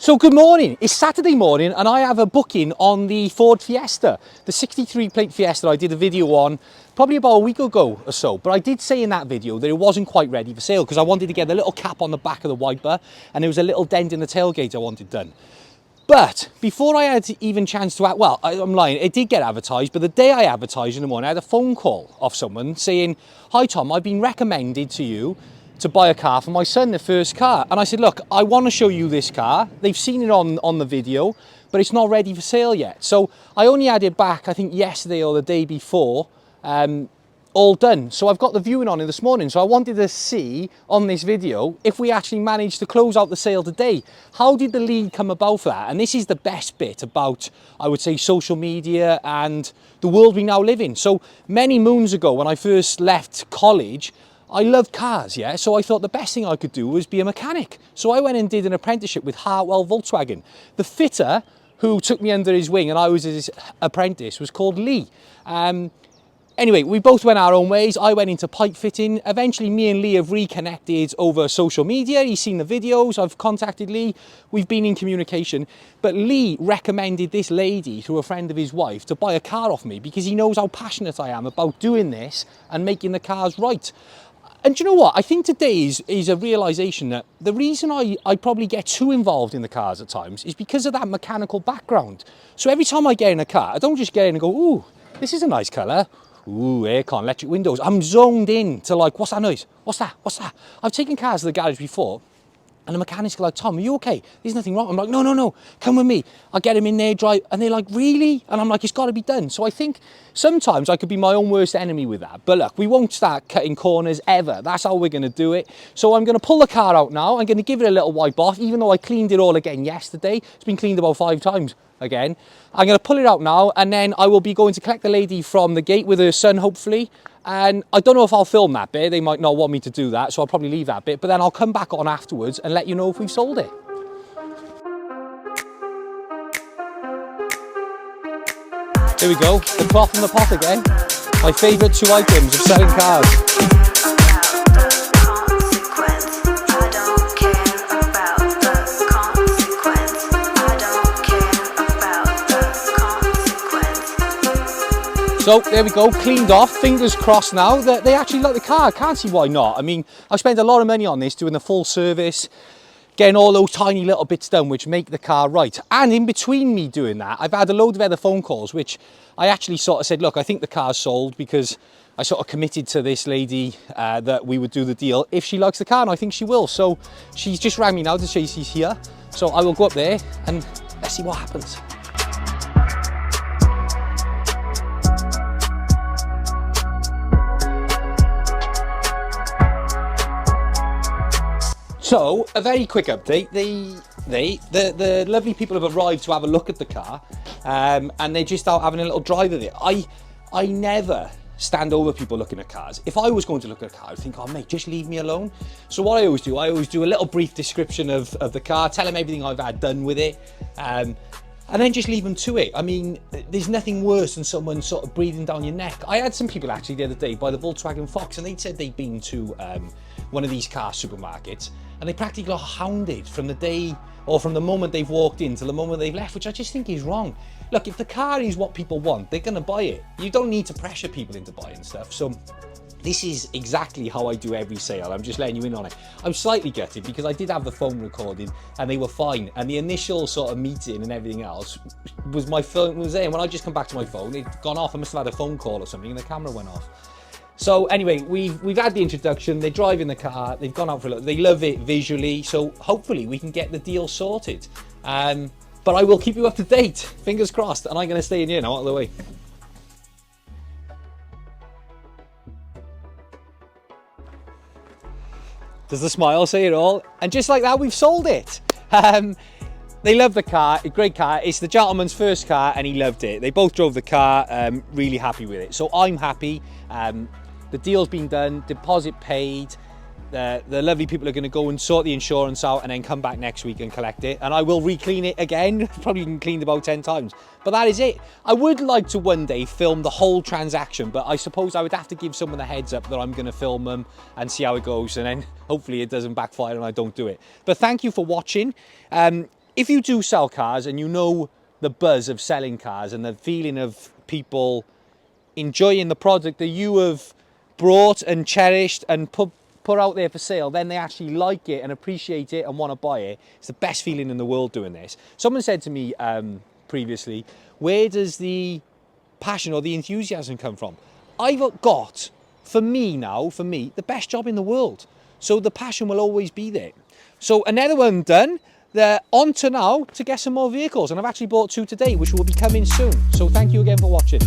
So good morning, it's Saturday morning and I have a booking on the Ford Fiesta, the 63 plate Fiesta I did a video on probably about a week ago or so, but I did say in that video that it wasn't quite ready for sale because I wanted to get the little cap on the back of the wiper and there was a little dent in the tailgate I wanted done. But before I had even chance to, well, I'm lying, it did get advertised, but the day I advertised in the morning I had a phone call off someone saying, "Hi Tom, I've been recommended to you to buy a car for my son, the first car." And I said, "Look, I want to show you this car. They've seen it on the video, but it's not ready for sale yet." So I only had it back, I think yesterday or the day before, all done. So I've got the viewing on it this morning. So I wanted to see on this video if we actually managed to close out the sale today. How did the lead come about for that? And this is the best bit about, I would say, social media and the world we now live in. So many moons ago when I first left college, I loved cars, yeah? So I thought the best thing I could do was be a mechanic. So I went and did an apprenticeship with Hartwell Volkswagen. The fitter who took me under his wing and I was his apprentice was called Lee. Anyway, we both went our own ways. I went into pipe fitting. Eventually, me and Lee have reconnected over social media. He's seen the videos. I've contacted Lee. We've been in communication. But Lee recommended this lady through a friend of his wife to buy a car off me because he knows how passionate I am about doing this and making the cars right. And do you know what? I think today is a realisation that the reason I probably get too involved in the cars at times is because of that mechanical background. So every time I get in a car, I don't just get in and go, "Ooh, this is a nice colour. Ooh, aircon, electric windows." I'm zoned in to like, what's that noise? What's that? What's that? I've taken cars to the garage before and the mechanics are like, "Tom, are you okay? There's nothing wrong." I'm like, no, come with me. I get him in there, drive, and they're like, "Really?" And I'm like, it's got to be done. So I think sometimes I could be my own worst enemy with that. But look, we won't start cutting corners ever. That's how we're going to do it. So I'm going to pull the car out now. I'm going to give it a little wipe off, even though I cleaned it all again yesterday. It's been cleaned about 5 times again. I'm going to pull it out now, and then I will be going to collect the lady from the gate with her son, hopefully. And I don't know if I'll film that bit. They might not want me to do that, so I'll probably leave that bit. But then I'll come back on afterwards and let you know if we've sold it. Here we go, the cloth in the pot again. My favourite 2 items of selling cars. So there we go, cleaned off, fingers crossed now that they actually like the car. I can't see why not. I mean, I've spent a lot of money on this, doing the full service, getting all those tiny little bits done which make the car right. And in between me doing that, I've had a load of other phone calls which I actually sort of said, look, I think the car's sold, because I sort of committed to this lady that we would do the deal if she likes the car, and I think she will. So she's just rang me now to say she's here. So I will go up there and let's see what happens. So, a very quick update. The lovely people have arrived to have a look at the car, and they're just out having a little drive of it. I never stand over people looking at cars. If I was going to look at a car, I'd think, "Oh mate, just leave me alone." So what I always do a little brief description of the car, tell them everything I've had done with it, and then just leave them to it. I mean, there's nothing worse than someone sort of breathing down your neck. I had some people actually the other day by the Volkswagen Fox, and they said they'd been to one of these car supermarkets, and they practically got hounded from the day, or from the moment they've walked in to the moment they've left, which I just think is wrong. Look, if the car is what people want, they're going to buy it. You don't need to pressure people into buying stuff. So this is exactly how I do every sale. I'm just letting you in on it. I'm slightly gutted because I did have the phone recorded and they were fine. And the initial sort of meeting and everything else was, my phone was there. And when I just come back to my phone, it'd gone off. I must have had a phone call or something and the camera went off. So anyway, we've had the introduction. They're driving the car. They've gone out for a look. They love it visually. So hopefully we can get the deal sorted. But I will keep you up to date. Fingers crossed. And I'm going to stay in here now, out of the way. Does the smile say it all? And just like that, we've sold it. They love the car, a great car. It's the gentleman's first car and he loved it. They both drove the car, really happy with it. So I'm happy. The deal's been done, deposit paid. The lovely people are going to go and sort the insurance out and then come back next week and collect it. And I will re-clean it again. Probably been cleaned about 10 times. But that is it. I would like to one day film the whole transaction, but I suppose I would have to give someone a heads up that I'm going to film them and see how it goes. And then hopefully it doesn't backfire and I don't do it. But thank you for watching. if you do sell cars and you know the buzz of selling cars and the feeling of people enjoying the product that you have brought and cherished and put out there for sale, then they actually like it and appreciate it and want to buy it. It's the best feeling in the world doing this. Someone said to me previously, where does the passion or the enthusiasm come from? I've got, for me, the best job in the world. So the passion will always be there. So another one done. They're on to now to get some more vehicles, and I've actually bought 2 today, which will be coming soon. So thank you again for watching.